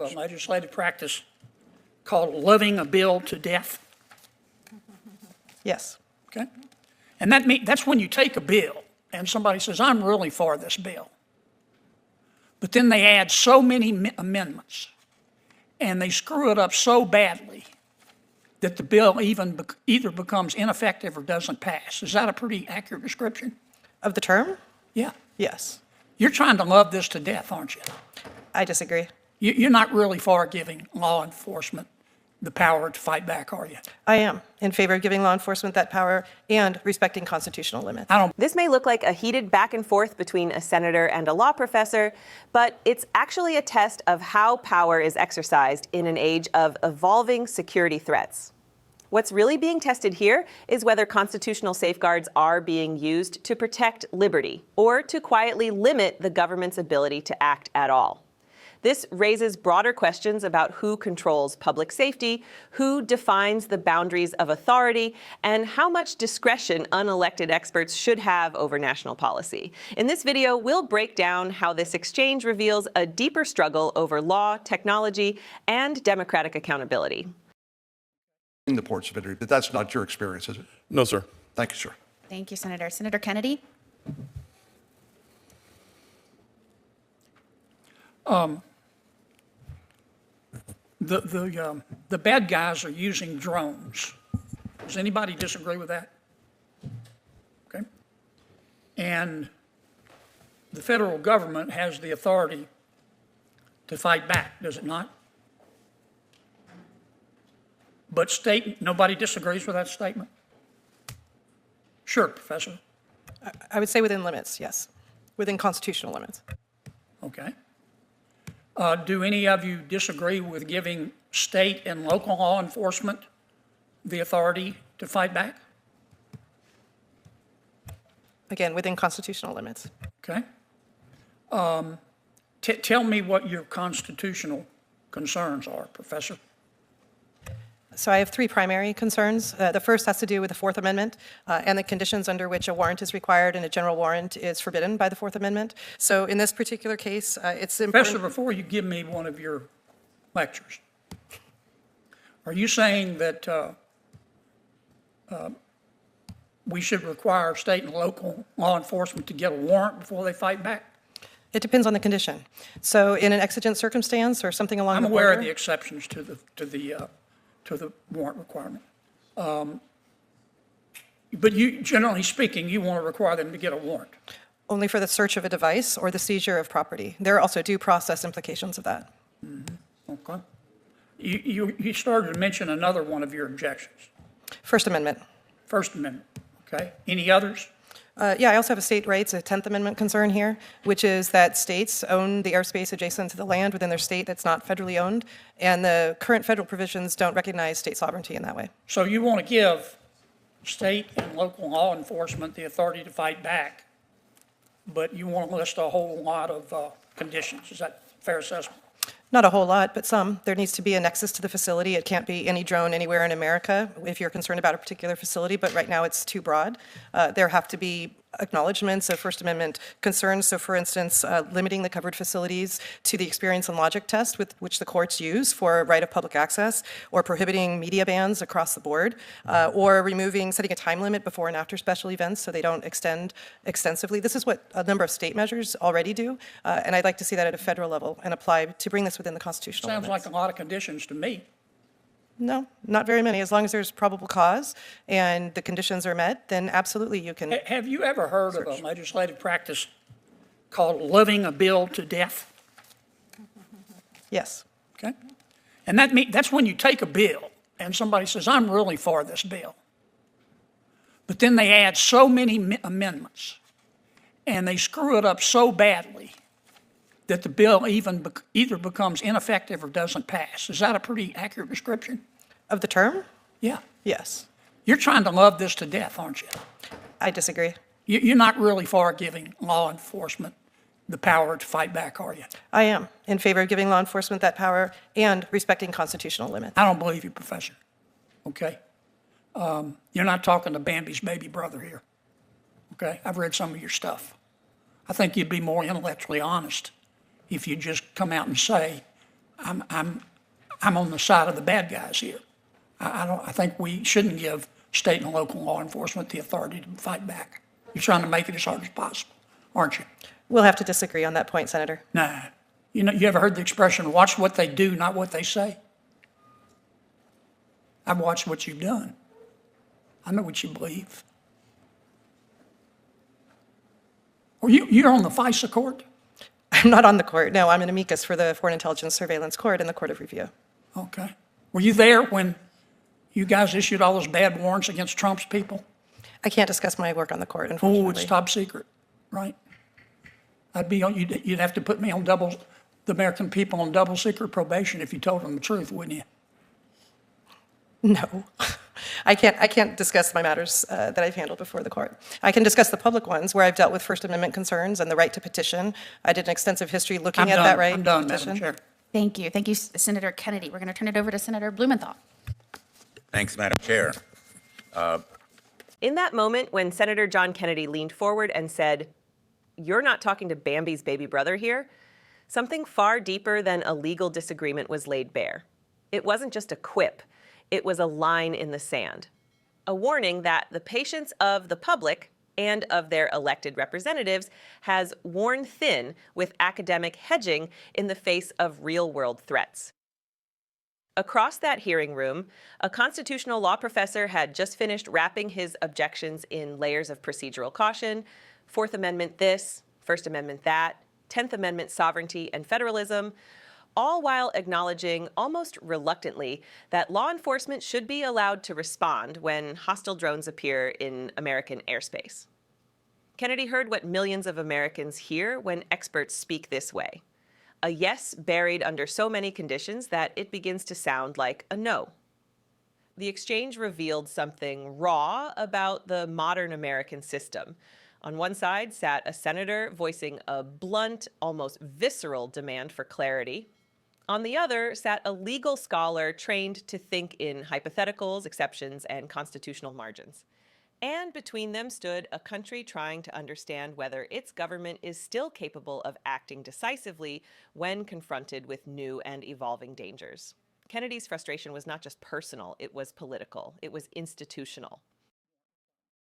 a legislative practice called loving a bill to death? Yes. Okay? And that's when you take a bill and somebody says, I'm really for this bill. But then they add so many amendments and they screw it up so badly that the bill either becomes ineffective or doesn't pass. Is that a pretty accurate description? Of the term? Yeah. Yes. You're trying to love this to death, aren't you? I disagree. You're not really for giving law enforcement the power to fight back, are you? I am in favor of giving law enforcement that power and respecting constitutional limits. This may look like a heated back and forth between a senator and a law professor, but it's actually a test of how power is exercised in an age of evolving security threats. What's really being tested here is whether constitutional safeguards are being used to protect liberty or to quietly limit the government's ability to act at all. This raises broader questions about who controls public safety, who defines the boundaries of authority, and how much discretion unelected experts should have over national policy. In this video, we'll break down how this exchange reveals a deeper struggle over law, technology, and democratic accountability. The ports of entry, but that's not your experience, is it? No, sir. Thank you, sir. Thank you, Senator. Senator Kennedy? The bad guys are using drones. Does anybody disagree with that? Okay. And the federal government has the authority to fight back, does it not? But nobody disagrees with that statement? Sure, Professor. I would say within limits, yes. Within constitutional limits. Okay. Do any of you disagree with giving state and local law enforcement the authority to fight back? Again, within constitutional limits. Okay. Tell me what your constitutional concerns are, Professor. So I have three primary concerns. The first has to do with the Fourth Amendment and the conditions under which a warrant is required and a general warrant is forbidden by the Fourth Amendment. So in this particular case, it's important. Professor, before you give me one of your lectures, are you saying that we should require state and local law enforcement to get a warrant before they fight back? It depends on the condition. So in an exigent circumstance or something along I'm the aware border. of the exceptions to the warrant requirement. But you, generally speaking, you want to require them to get a warrant. Only for the search of a device or the seizure of property. There are also due process implications of that. Mm-hmm. Okay. You started to mention another one of your objections. First Amendment. First Amendment. Okay. Any others? Yeah, I also have a state rights, a 10th Amendment concern here, which is that states own the airspace adjacent to the land within their state that's not federally owned, and the current federal provisions don't recognize state sovereignty in that way. So you want to give state and local law enforcement the authority to fight back, but you want to list a whole lot of conditions. Is that a fair assessment? Not a whole lot, but some. There needs to be a nexus to the facility. It can't be any drone anywhere in America if you're concerned about a particular facility, but right now it's too broad. There have to be acknowledgments of First Amendment concerns. So for instance, limiting the covered facilities to the experience and logic test with which the courts use for right of public access, or prohibiting media bans across the board, or setting a time limit before and after special events so they don't extend extensively. This is what a number of state measures already do, and I'd like to see that at a federal level and apply to bring this within the constitutional Sounds limits. like a lot of conditions to me. No, not very many. As long as there's probable cause and the conditions are met, then absolutely you can. Have you ever heard of a legislative practice called loving a bill to death? Yes. Okay. And that's when you take a bill and somebody says, I'm really for this bill. But then they add so many amendments and they screw it up so badly that the bill either becomes ineffective or doesn't pass. Is that a pretty accurate description? Of the term? Yeah. Yes. You're trying to love this to death, aren't you? I disagree. You're not really for giving law enforcement the power to fight back, are you? I am in favor of giving law enforcement that power and respecting constitutional limits. I don't believe you, Professor. Okay? You're not talking to Bambi's baby brother here. Okay? I've read some of your stuff. I think you'd be more intellectually honest if you just come out and say, I'm on the side of the bad guys here. I think we shouldn't give state and local law enforcement the authority to fight back. You're trying to make it as hard as possible, aren't you? We'll have to disagree on that point, Senator. No. You know, you ever heard the expression, watch what they do, not what they say? I've watched what you've done. I know what you believe. Well, you're on the FISA court? I'm not on the court. No, I'm an amicus for the Foreign Intelligence Surveillance Court in the Court of Review. Okay. Were you there when you guys issued all those bad warrants against Trump's people? I can't discuss my work on the court, Oh, unfortunately. it's top secret, right? You'd have to put me on the American people on double secret probation if you told them the truth, wouldn't you? No. I can't discuss my matters that I've handled before the court. I can discuss the public ones where I've dealt with First Amendment concerns and the right to petition. I did an extensive history looking at that right I'm done, to petition. Madam Chair. Thank you. Thank you, Senator Kennedy. We're going to turn it over to Senator Blumenthal. Thanks, Madam Chair. In that moment when Senator John Kennedy leaned forward and said, "You're not talking to Bambi's baby brother here," something far deeper than a legal disagreement was laid bare. It wasn't just a quip. It was a line in the sand, a warning that the patience of the public and of their elected representatives has worn thin with academic hedging in the face of real-world threats. Across that hearing room, a constitutional law professor had just finished wrapping his objections in layers of procedural caution, Fourth Amendment this, First Amendment that, 10th Amendment sovereignty and federalism, all while acknowledging almost reluctantly that law enforcement should be allowed to respond when hostile drones appear in American airspace. Kennedy heard what millions of Americans hear when experts speak this way. A yes buried under so many conditions that it begins to sound like a no. The exchange revealed something raw about the modern American system. On one side sat a senator voicing a blunt, almost visceral demand for clarity. On the other sat a legal scholar trained to think in hypotheticals, exceptions, and constitutional margins. And between them stood a country trying to understand whether its government is still capable of acting decisively when confronted with new and evolving dangers. Kennedy's frustration was not just personal, it was political, it was institutional.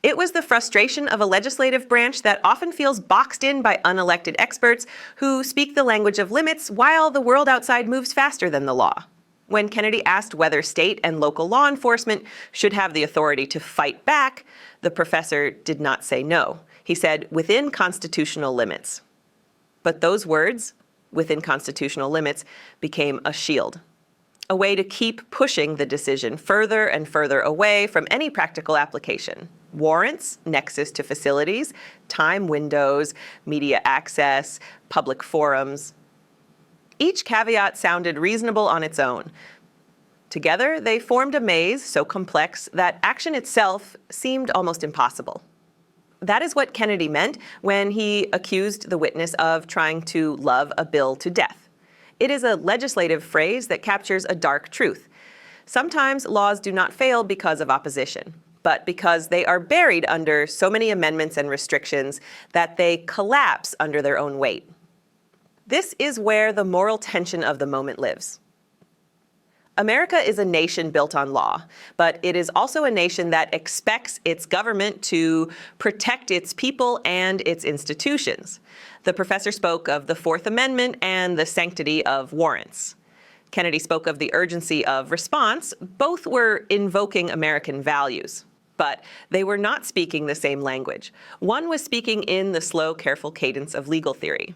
It was the frustration of a legislative branch that often feels boxed in by unelected experts who speak the language of limits while the world outside moves faster than the law. When Kennedy asked whether state and local law enforcement should have the authority to fight back, the professor did not say no. He said, within constitutional limits. But those words, within constitutional limits, became a shield. A way to keep pushing the decision further and further away from any practical application. Warrants, nexus to facilities, time windows, media access, public forums. Each caveat sounded reasonable on its own. Together, they formed a maze so complex that action itself seemed almost impossible. That is what Kennedy meant when he accused the witness of trying to love a bill to death. It is a legislative phrase that captures a dark truth. Sometimes laws do not fail because of opposition, but because they are buried under so many amendments and restrictions that they collapse under their own weight. This is where the moral tension of the moment lives. America is a nation built on law, but it is also a nation that expects its government to protect its people and its institutions. The professor spoke of the Fourth Amendment and the sanctity of warrants. Kennedy spoke of the urgency of response. Both were invoking American values, but they were not speaking the same language. One was speaking in the slow, careful cadence of legal theory.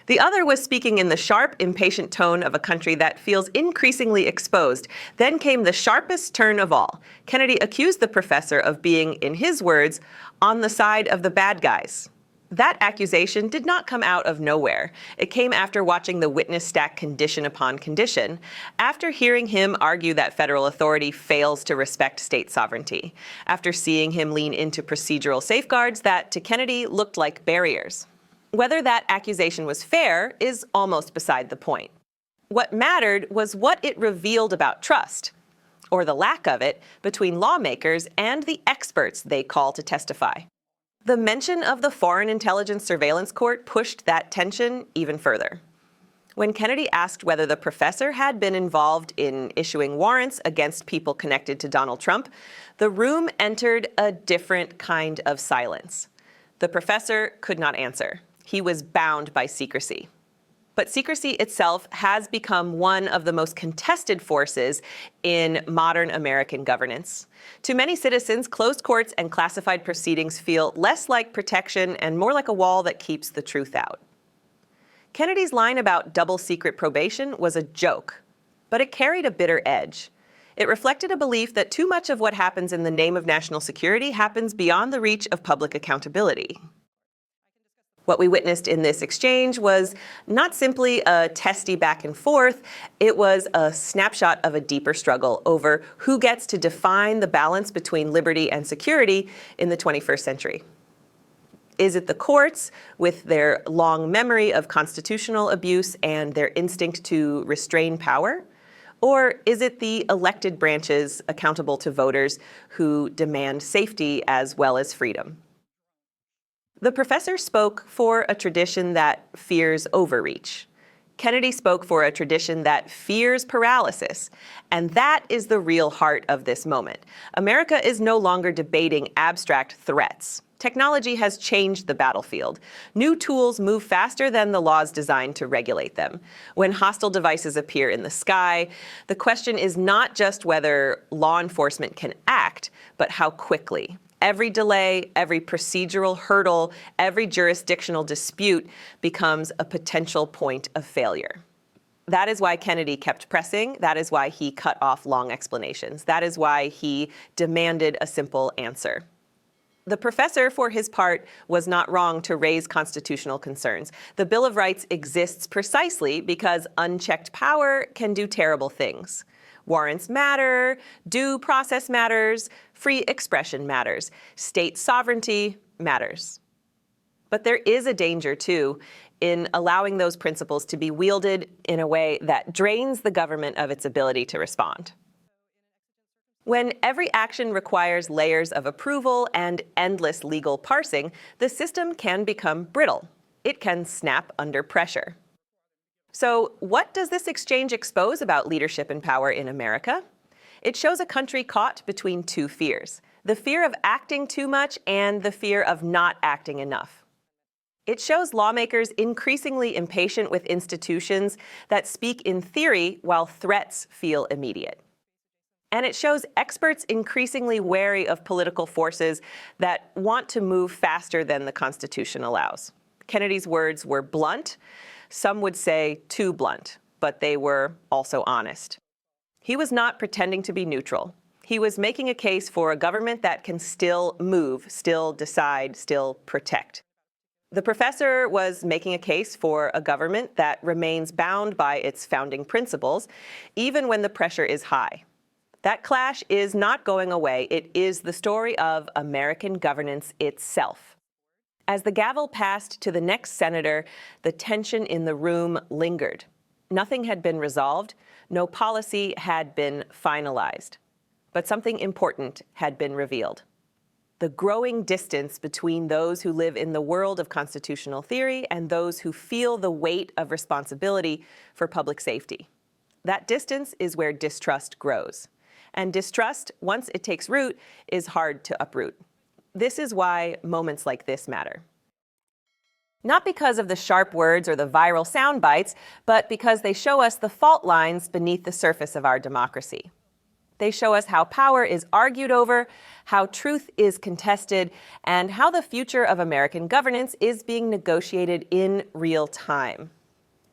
The other was speaking in the sharp, impatient tone of a country that feels increasingly exposed. Then came the sharpest turn of all. Kennedy accused the professor of being, in his words, on the side of the bad guys. That accusation did not come out of nowhere. It came after watching the witness stack condition upon condition, after hearing him argue that federal authority fails to respect state sovereignty, after seeing him lean into procedural safeguards that, to Kennedy, looked like barriers. Whether that accusation was fair is almost beside the point. What mattered was what it revealed about trust, or the lack of it, between lawmakers and the experts they call to testify. The mention of the Foreign Intelligence Surveillance Court pushed that tension even further. When Kennedy asked whether the professor had been involved in issuing warrants against people connected to Donald Trump, the room entered a different kind of silence. The professor could not answer. He was bound by secrecy. But secrecy itself has become one of the most contested forces in modern American governance. To many citizens, closed courts and classified proceedings feel less like protection and more like a wall that keeps the truth out. Kennedy's line about double secret probation was a joke, but it carried a bitter edge. It reflected a belief that too much of what happens in the name of national security happens beyond the reach of public accountability. What we witnessed in this exchange was not simply a testy back and forth, it was a snapshot of a deeper struggle over who gets to define the balance between liberty and security in the 21st century. Is it the courts, with their long memory of constitutional abuse and their instinct to restrain power? Or is it the elected branches accountable to voters who demand safety as well as freedom? The professor spoke for a tradition that fears overreach. Kennedy spoke for a tradition that fears paralysis. And that is the real heart of this moment. America is no longer debating abstract threats. Technology has changed the battlefield. New tools move faster than the laws designed to regulate them. When hostile devices appear in the sky, the question is not just whether law enforcement can act, but how quickly. Every delay, every procedural hurdle, every jurisdictional dispute becomes a potential point of failure. That is why Kennedy kept pressing. That is why he cut off long explanations. That is why he demanded a simple answer. The professor, for his part, was not wrong to raise constitutional concerns. The Bill of Rights exists precisely because unchecked power can do terrible things. Warrants matter, due process matters, free expression matters, state sovereignty matters. But there is a danger, too, in allowing those principles to be wielded in a way that drains the government of its ability to respond. When every action requires layers of approval and endless legal parsing, the system can become brittle. It can snap under pressure. So what does this exchange expose about leadership and power in America? It shows a country caught between two fears: the fear of acting too much and the fear of not acting enough. It shows lawmakers increasingly impatient with institutions that speak in theory while threats feel immediate. And it shows experts increasingly wary of political forces that want to move faster than the Constitution allows. Kennedy's words were blunt. Some would say too blunt, but they were also honest. He was not pretending to be neutral. He was making a case for a government that can still move, still decide, still protect. The professor was making a case for a government that remains bound by its founding principles, even when the pressure is high. That clash is not going away. It is the story of American governance itself. As the gavel passed to the next senator, the tension in the room lingered. Nothing had been resolved. No policy had been finalized. But something important had been revealed: the growing distance between those who live in the world of constitutional theory and those who feel the weight of responsibility for public safety. That distance is where distrust grows. And distrust, once it takes root, is hard to uproot. This is why moments like this matter. Not because of the sharp words or the viral sound bites, but because they show us the fault lines beneath the surface of our democracy. They show us how power is argued over, how truth is contested, and how the future of American governance is being negotiated in real time.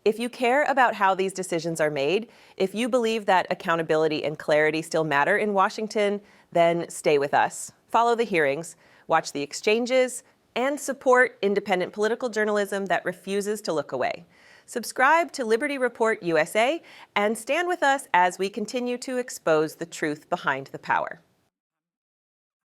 If you care about how these decisions are made, if you believe that accountability and clarity still matter in Washington, then stay with us. Follow the hearings, watch the exchanges, and support independent political journalism that refuses to look away. Subscribe to Liberty Report USA and stand with us as we continue to expose the truth behind the power.